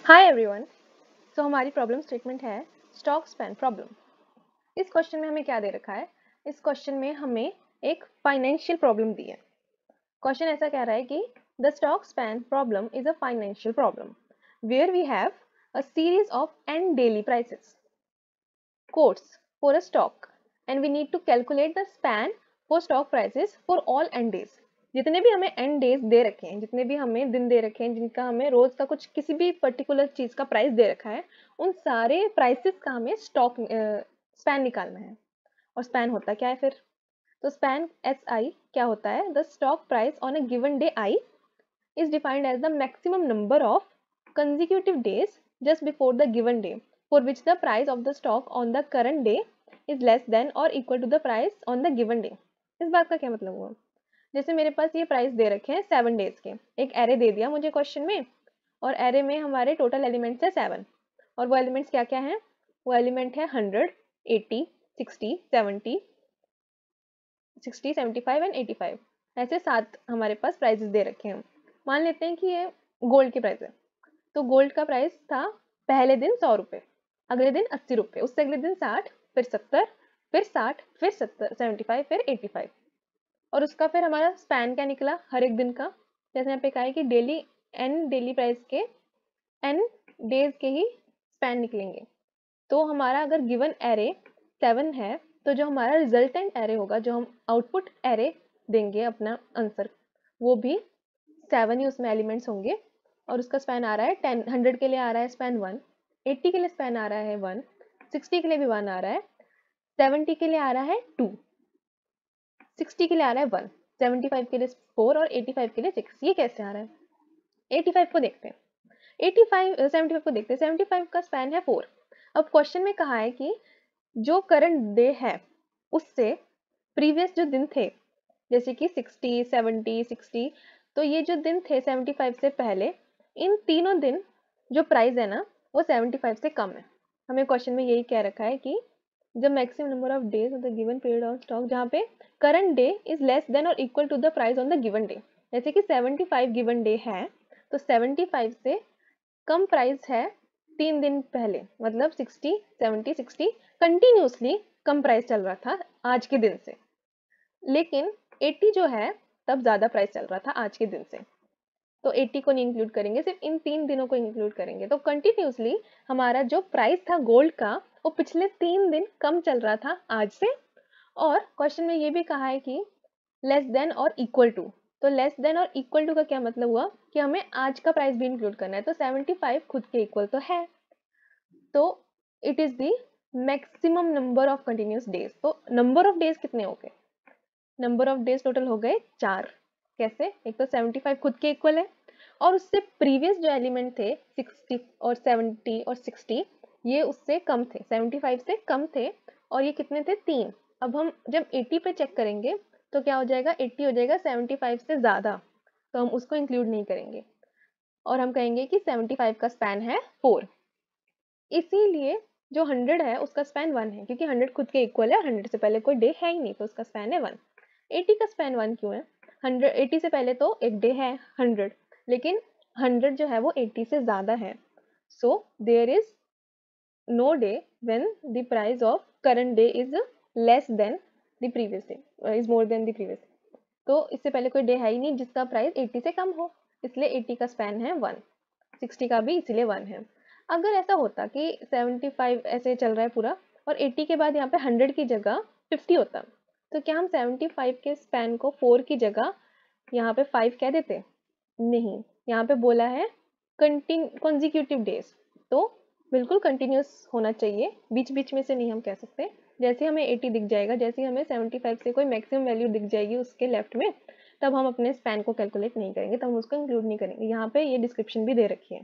हाय everyone. So हमारी problem statement है stock span problem. इस क्वेश्चन में हमें क्या दे रखा है? इस क्वेश्चन में हमें एक फाइनेंशियल प्रॉब्लम दी है। क्वेश्चन ऐसा कह रहा है कि the stock span problem is a financial problem where we have a series of and daily prices quotes for a stock and we need to calculate the span for stock prices for all end days। जितने भी हमें and days दे रखे हैं, जितने भी हमें दिन दे रखे हैं, जिनका हमें रोज का कुछ किसी भी पर्टिकुलर चीज का प्राइस दे रखा है, उन सारे प्राइसेस का हमें स्टॉक स्पैन निकालना है। और स्पैन होता क्या है फिर? तो स्पैन एस आई क्या होता है? The stock price on a given day I is defined as the maximum number of consecutive days just before the given day for which the price of the stock on the current day is less than or equal to the price on the given day। इस बात का क्या मतलब हुआ? जैसे मेरे पास ये price दे रखे हैं 7 डेज के, एक एरे दे दिया मुझे क्वेश्चन में, और एरे में हमारे टोटल एलिमेंट्स है 7, और वो एलिमेंट्स क्या क्या हैं? वो एलिमेंट है 100, 80, 60, 70, 60, 75 एंड 85। ऐसे 7 हमारे पास प्राइजेस दे रखे हैं। मान लेते हैं कि ये गोल्ड के प्राइस है, तो गोल्ड का प्राइस था पहले दिन 100 रुपये, अगले दिन 80 रुपये, उससे अगले दिन 60, फिर 70, फिर 60, फिर 70, 75, फिर 85। और उसका फिर हमारा स्पैन क्या निकला हर एक दिन का? जैसे यहाँ पे कहा है कि डेली प्राइस के एन डेज के ही स्पैन निकलेंगे। तो हमारा अगर गिवन एरे 7 है, तो जो हमारा रिजल्टेंट एरे होगा, जो हम आउटपुट एरे देंगे अपना आंसर, वो भी 7 ही उसमें एलिमेंट्स होंगे। और उसका स्पैन आ रहा है 10, 100 के लिए आ रहा है स्पैन 1, 80 के लिए स्पैन आ रहा है 1, 60 के लिए भी 1 आ रहा है, 70 के लिए आ रहा है 2, 60 के लिए आ रहा है 1, 75 के लिए 4 और 85 के लिए 6। ये कैसे आ रहा है? 85 को देखते हैं, 75 को देखते हैं। 75 का स्पैन है 4। अब क्वेश्चन में कहा है कि जो करंट डे है उससे प्रीवियस जो दिन थे, जैसे कि 60, 70, 60, तो ये जो दिन थे 75 से पहले, इन तीनों दिन जो प्राइस है ना, वो 75 से कम है। हमें क्वेश्चन में यही कह रखा है कि the maximum number of days of the given period of stock जहाँ पे current day is less than or equal to the price on the given day. जैसे कि 75 गिवन डे है, तो 75 से कम प्राइस है 3 दिन पहले, मतलब 60, 70, 60 कंटिन्यूसली कम प्राइस चल रहा था आज के दिन से। लेकिन 80 जो है तब ज़्यादा प्राइस चल रहा था आज के दिन से, तो 80 को नहीं इंक्लूड करेंगे, सिर्फ इन 3 दिनों को इंक्लूड करेंगे। तो कंटिन्यूसली हमारा जो प्राइस था गोल्ड का, वो पिछले 3 दिन कम चल रहा था आज से। और क्वेश्चन में ये भी कहा है कि less than or equal to, तो less than or equal to का क्या मतलब हुआ कि हमें आज का प्राइस भी इंक्लूड करना है। तो 75 खुद के इक्वल तो है, तो it is the maximum number of continuous days. तो नंबर ऑफ डेज कितने हो गए? नंबर ऑफ डेज टोटल हो गए 4। कैसे? एक तो 75 खुद के इक्वल है, और उससे प्रीवियस जो एलिमेंट थे 60 और 70 और 60, ये उससे कम थे, 75 से कम थे, और ये कितने थे? 3। अब हम जब 80 पे चेक करेंगे तो क्या हो जाएगा? 80 हो जाएगा 75 से ज़्यादा, तो हम उसको इंक्लूड नहीं करेंगे और हम कहेंगे कि 75 का स्पैन है 4। इसीलिए जो 100 है उसका स्पैन 1 है, क्योंकि 100 खुद के इक्वल है और 100 से पहले कोई डे है ही नहीं, तो उसका स्पैन है 1। 80 का स्पैन 1 क्यों है? 80 से पहले तो एक डे है 100, लेकिन 100 जो है वो 80 से ज़्यादा है। So there is no day when the price of current day is less than the previous day, is more than the previous. तो इससे पहले कोई डे है ही नहीं जिसका प्राइस 80 से कम हो, इसलिए 80 का स्पैन है 1, 60 का भी इसीलिए 1 है। अगर ऐसा होता कि 75 ऐसे चल रहा है पूरा, और 80 के बाद यहाँ पे 100 की जगह 50 होता, तो क्या हम 75 के स्पैन को 4 की जगह यहाँ पे 5 कह देते? नहीं, यहाँ पे बोला है कंजिक्यूटिव डेज, तो बिल्कुल कंटिन्यूस होना चाहिए, बीच बीच में से नहीं हम कह सकते। जैसे हमें 80 दिख जाएगा, जैसे हमें 75 से कोई मैक्सिमम वैल्यू दिख जाएगी उसके लेफ्ट में, तब हम अपने स्पैन को कैलकुलेट नहीं करेंगे, तब हम उसको इंक्लूड नहीं करेंगे। यहाँ पे ये डिस्क्रिप्शन भी दे रखी है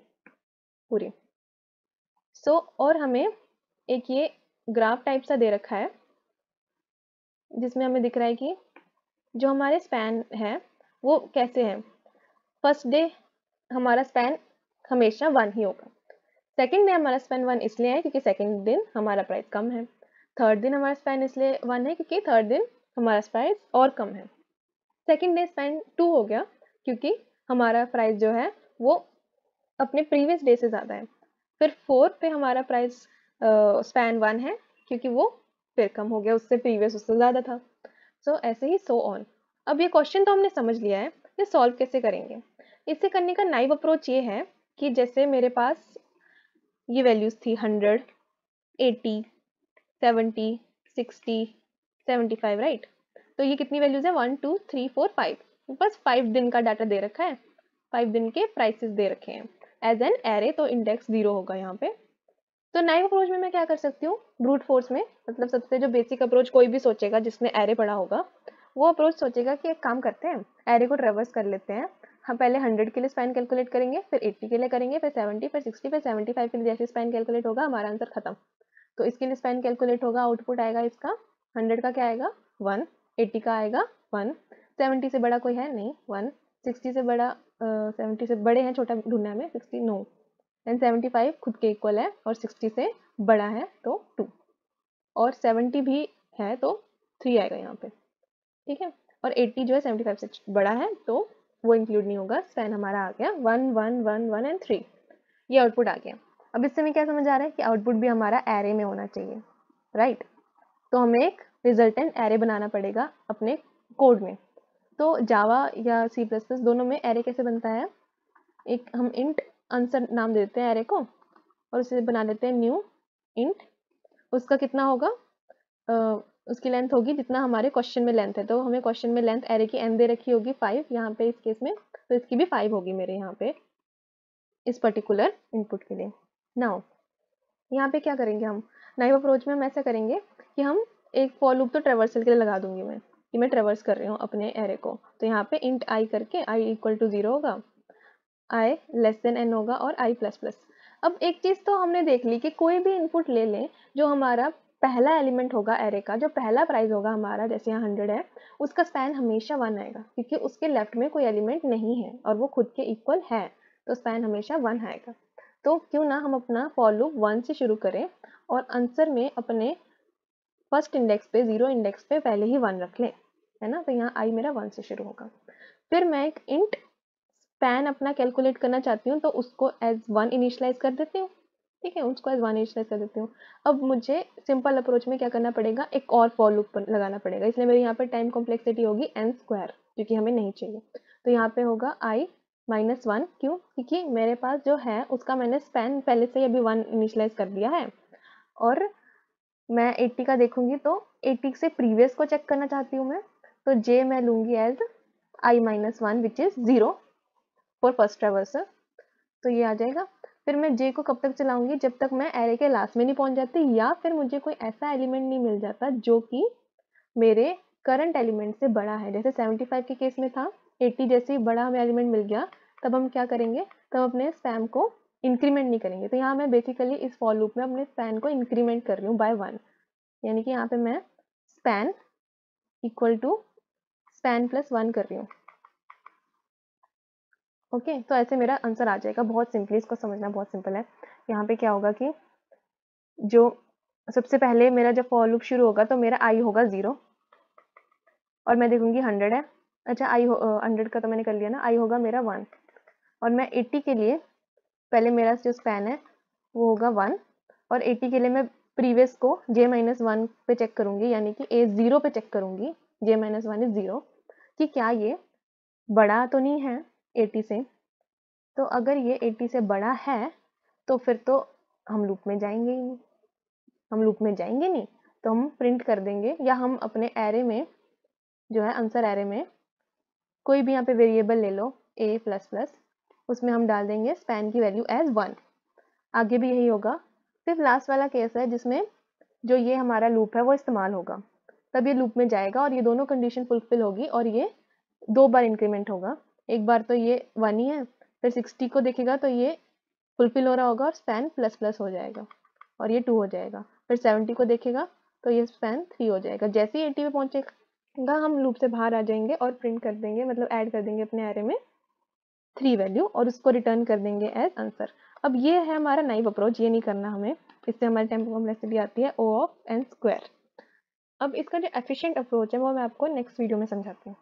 पूरी। और हमें एक ये ग्राफ टाइप सा दे रखा है, जिसमें हमें दिख रहा है कि जो हमारे स्पैन है वो कैसे है। फर्स्ट डे हमारा स्पैन हमेशा 1 ही होगा। सेकंड डे हमारा स्पैन 1 इसलिए है क्योंकि सेकंड दिन हमारा प्राइस कम है। थर्ड दिन हमारा स्पैन इसलिए 1 है क्योंकि थर्ड दिन हमारा प्राइस और कम है। सेकंड डे स्पैन 2 हो गया क्योंकि हमारा प्राइस जो है वो अपने प्रीवियस डे से ज़्यादा है। फिर 4 पे हमारा प्राइस स्पैन 1 है क्योंकि वो फिर कम हो गया, उससे प्रीवियस उससे ज़्यादा था। सो ऐसे ही सो ऑन। अब ये क्वेश्चन तो हमने समझ लिया है, ये सॉल्व कैसे करेंगे। इसे करने का नाइव अप्रोच ये है कि जैसे मेरे पास ये वैल्यूज़ थी 100, 80, 70, 60, 75, राइट। तो ये कितनी वैल्यूज़ है, 1 2 3 4 5। बस 5 दिन का डाटा दे रखा है, 5 दिन के प्राइसेस दे रखे हैं एज एन एरे, तो इंडेक्स 0 होगा यहाँ पे। तो नाइव अप्रोच में मैं क्या कर सकती हूँ, ब्रूट फोर्स में, मतलब सबसे जो बेसिक अप्रोच कोई भी सोचेगा जिसने एरे पढ़ा होगा, वो अप्रोच सोचेगा कि एक काम करते हैं, एरे को ट्रेवर्स कर लेते हैं। हम पहले 100 के लिए स्पैन कैलकुलेट करेंगे, फिर 80 के लिए करेंगे, फिर 70, फिर 60, फिर 75 के लिए जैसे स्पैन कैलकुलेट होगा हमारा आंसर खत्म। तो इसके लिए स्पैन कैलकुलेट होगा, आउटपुट आएगा इसका 100 का क्या आएगा 1, 80 का आएगा 1, 70 से बड़ा कोई है नहीं 1, 60 से बड़ा 70 से बड़े हैं, छोटा ढूंढना है हमें 60 नो, एंड 75 खुद के इक्वल है और 60 से बड़ा है तो 2, और 70 भी है तो 3 आएगा यहाँ पे, ठीक है। और 80 जो है 75 से बड़ा है तो वो इंक्लूड नहीं होगा। स्पैन हमारा आ गया 1 1 1 1 एंड 3, ये आउटपुट आ गया। अब इससे हमें क्या समझ आ रहा है कि आउटपुट भी हमारा एरे में होना चाहिए, राइट। तो हमें एक रिजल्टेंट एरे बनाना पड़ेगा अपने कोड में। तो जावा या सी प्लस प्लस दोनों में एरे कैसे बनता है, एक हम इंट आंसर नाम देते हैं एरे को और उसे बना लेते हैं न्यू इंट। उसका कितना होगा, उसकी लेंथ होगी जितना हमारे क्वेश्चन में लेंथ है। तो हमें क्वेश्चन में लेंथ एरे की n दे रखी होगी 5 यहाँ पे इस केस में, तो इसकी भी 5 होगी मेरे यहाँ पे इस पर्टिकुलर इनपुट के लिए। नाउ यहाँ पे क्या करेंगे हम, नाइव अप्रोच में हम ऐसा करेंगे कि हम एक फॉर लूप तो ट्रेवर्सल के लिए लगा दूंगी मैं कि मैं ट्रेवर्स कर रही हूँ अपने एरे को। तो यहाँ पे इंट आई करके i इक्वल टू 0 होगा, i लेस देन n होगा और i प्लस प्लस। अब एक चीज़ तो हमने देख ली कि कोई भी इनपुट ले लें, जो हमारा पहला एलिमेंट होगा एरे का, जो पहला प्राइस होगा हमारा, जैसे यहाँ 100 है, उसका स्पैन हमेशा 1 आएगा क्योंकि उसके लेफ्ट में कोई एलिमेंट नहीं है और वो खुद के इक्वल है, तो स्पैन हमेशा 1 आएगा। तो क्यों ना हम अपना फॉर लूप 1 से शुरू करें और आंसर में अपने फर्स्ट इंडेक्स पे 0 इंडेक्स पे पहले ही 1 रख लें, है ना। तो यहाँ आई मेरा 1 से शुरू होगा। फिर मैं एक इंट स्पैन अपना कैलकुलेट करना चाहती हूँ तो उसको एज 1 इनिशियलाइज कर देती हूँ, ठीक है, उसको एज 1 इनिशियलाइज कर देती हूँ। अब मुझे सिंपल अप्रोच में क्या करना पड़ेगा, एक और फॉर लूप लगाना पड़ेगा, इसलिए मेरे यहाँ पर टाइम कॉम्प्लेक्सिटी होगी n², जो कि हमें नहीं चाहिए। तो यहाँ पे होगा i -1, क्यों, क्योंकि मेरे पास जो है उसका मैंने स्पैन पहले से ही अभी 1 इनिशियलाइज कर दिया है, और मैं 80 का देखूंगी तो 80 से प्रीवियस को चेक करना चाहती हूँ मैं, तो j मैं लूंगी as i-1 which is 0 for first traversal, तो ये आ जाएगा। फिर मैं j को कब तक चलाऊंगी, जब तक मैं एरे के लास्ट में नहीं पहुंच जाती या फिर मुझे कोई ऐसा एलिमेंट नहीं मिल जाता जो कि मेरे करंट एलिमेंट से बड़ा है। जैसे 75 के केस में था, 80 जैसे ही बड़ा हमें एलिमेंट मिल गया तब हम क्या करेंगे, तब अपने स्पैम को इंक्रीमेंट नहीं करेंगे। तो यहाँ मैं बेसिकली इस फॉर लूप में अपने स्पैन को इंक्रीमेंट कर रही हूँ बाय 1, यानी कि यहाँ पे मैं span equal to span plus 1 कर रही हूँ। ओके, तो ऐसे मेरा आंसर आ जाएगा। बहुत सिंपली, इसको समझना बहुत सिंपल है। यहाँ पे क्या होगा कि जो सबसे पहले मेरा जब फॉर लूप शुरू होगा तो मेरा आई होगा 0 और मैं देखूंगी 100 है, अच्छा आई 100 का तो मैंने कर लिया ना, आई होगा मेरा 1, और मैं 80 के लिए पहले मेरा जो स्पैन है वो होगा 1, और 80 के लिए मैं प्रीवियस को j-1 पे चेक करूंगी, यानी कि a 0 पे चेक करूंगी, j-1 इज 0, कि क्या ये बड़ा तो नहीं है 80 से। तो अगर ये 80 से बड़ा है तो फिर तो हम लूप में जाएंगे ही नहीं, हम लूप में जाएंगे नहीं तो हम प्रिंट कर देंगे, या हम अपने एरे में जो है आंसर एरे में कोई भी यहाँ पे वेरिएबल ले लो a++, उसमें हम डाल देंगे स्पैन की वैल्यू एज 1, आगे भी यही होगा। फिर लास्ट वाला केस है जिसमें जो ये हमारा लूप है वो इस्तेमाल होगा, तब ये लूप में जाएगा और ये दोनों कंडीशन फुलफिल होगी और ये 2 बार इंक्रीमेंट होगा। एक बार तो ये 1 ही है, फिर 60 को देखेगा तो ये फुलफिल हो रहा होगा और स्पैन प्लस प्लस हो जाएगा और ये 2 हो जाएगा। फिर 70 को देखेगा तो ये स्पैन 3 हो जाएगा। जैसे ही 80 पे पहुंचेगा हम लूप से बाहर आ जाएंगे और प्रिंट कर देंगे, मतलब ऐड कर देंगे अपने एरे में 3 वैल्यू और उसको रिटर्न कर देंगे एज आंसर। अब ये है हमारा नाइव अप्रोच, ये नहीं करना हमें, इससे हमारी टाइम कॉम्प्लेक्सिटी आती है O(n²). अब इसका जो एफिशिएंट अप्रोच है वो मैं आपको नेक्स्ट वीडियो में समझाती हूँ।